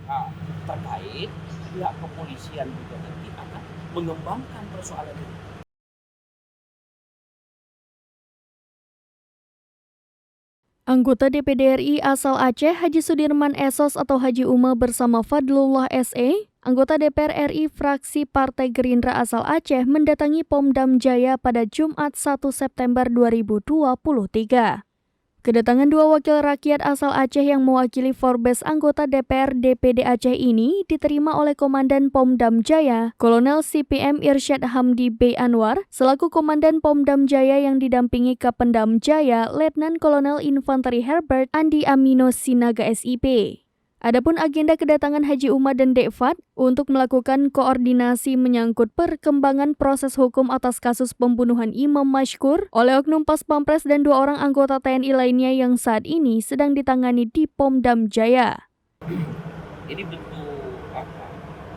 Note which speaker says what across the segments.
Speaker 1: pihak terkait, pihak kepolisian juga nanti akan mengembangkan persoalan ini.
Speaker 2: Anggota DPD RI asal Aceh Haji Sudirman Esos atau Haji Uma bersama Fadlullah SE, anggota DPR RI fraksi Partai Gerindra asal Aceh mendatangi Pomdam Jaya pada Jumat 1 September 2023. Kedatangan dua wakil rakyat asal Aceh yang mewakili Forbes anggota DPR DPD Aceh ini diterima oleh Komandan Pomdam Jaya, Kolonel CPM Irsyad Hamdi B. Anwar, selaku Komandan Pomdam Jaya yang didampingi Kapendam Jaya, Letnan Kolonel Infanteri Herbert Andi Amino Sinaga SIP. Adapun agenda kedatangan Haji Uma dan Dekfat untuk melakukan koordinasi menyangkut perkembangan proses hukum atas kasus pembunuhan Imam Mashkur oleh oknum Pas Pampres dan dua orang anggota TNI lainnya yang saat ini sedang ditangani di Pomdam Jaya.
Speaker 1: Ini bentuk apa?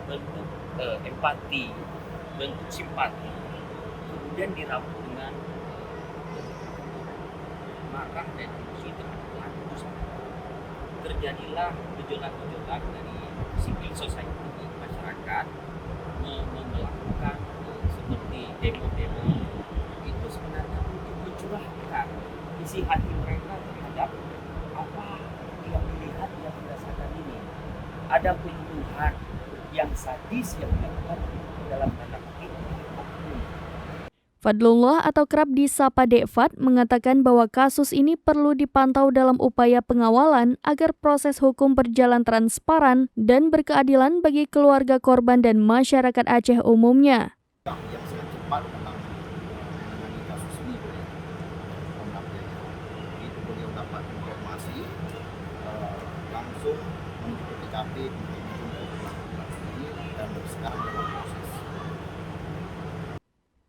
Speaker 1: Bentuk empati, bentuk simpati. Kemudian dirambut dengan marah dan emosi terhadap pelaku tersebut. Terjadilah gejolak-gejolak dari civil society, masyarakat melakukan seperti demo-demo itu sebenarnya untuk mencurahkan isi hati mereka terhadap apa yang dilihat yang dirasakan ini. Ada pembunuhan yang sadis yang dilakukan dalam tanda kutip oknum.
Speaker 2: Fadlullah atau kerap disapa Dekfat mengatakan bahwa kasus ini perlu dipantau dalam upaya pengawalan agar proses hukum berjalan transparan dan berkeadilan bagi keluarga korban dan masyarakat Aceh umumnya.
Speaker 3: Yang sangat cepat tentang menangani kasus ini itu beliau dapat informasi langsung menuju ke TKP untuk menjemput pelaku ini dan sekarang dalam proses.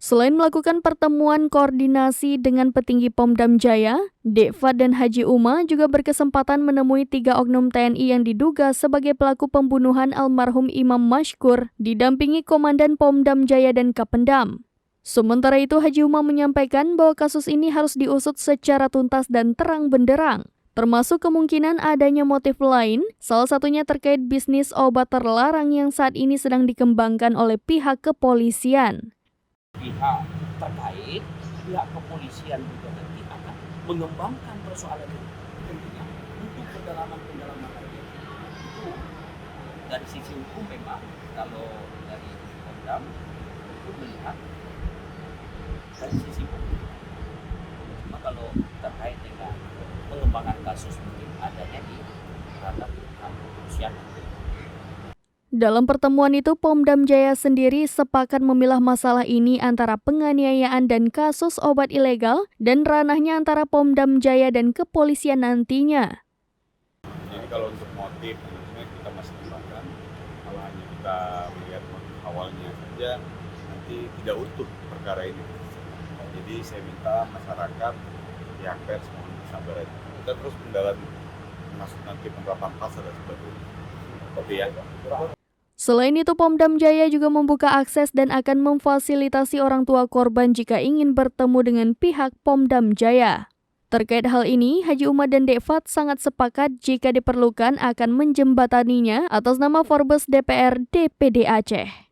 Speaker 2: Selain melakukan pertemuan koordinasi dengan petinggi Pomdam Jaya, Dekfat dan Haji Uma juga berkesempatan menemui 3 oknum TNI yang diduga sebagai pelaku pembunuhan almarhum Imam Mashkur, didampingi Komandan Pomdam Jaya dan Kapendam. Sementara itu, Haji Uma menyampaikan bahwa kasus ini harus diusut secara tuntas dan terang benderang, termasuk kemungkinan adanya motif lain, salah satunya terkait bisnis obat terlarang yang saat ini sedang dikembangkan oleh pihak kepolisian.
Speaker 1: Pihak terkait, pihak kepolisian juga nanti akan mengembangkan persoalan ini. Tentunya untuk pendalaman lagi. Itu dari sisi hukum memang kalau dari Pomdam itu melihat dari sisi hukum. Cuma kalau terkait dengan pengembangan kasus mungkin adanya di ranah kepolisian.
Speaker 2: Dalam pertemuan itu, Pomdam Jaya sendiri sepakat memilah masalah ini antara penganiayaan dan kasus obat ilegal dan ranahnya antara Pomdam Jaya dan kepolisian nantinya.
Speaker 3: Jadi kalau untuk motif, kita masih kembangkan. Kalau hanya kita melihat motif awalnya saja, nanti tidak utuh perkara ini. Jadi saya minta masyarakat, pihak pers mohon sabar aja. Kita terus mendalam masuk nanti penerapan pasal dan sebagainya. Oke ya.
Speaker 2: Selain itu, Pomdam Jaya juga membuka akses dan akan memfasilitasi orang tua korban jika ingin bertemu dengan pihak Pomdam Jaya. Terkait hal ini, Haji Uma dan Dekfat sangat sepakat jika diperlukan akan menjembataninya atas nama Forbes DPR DPD Aceh.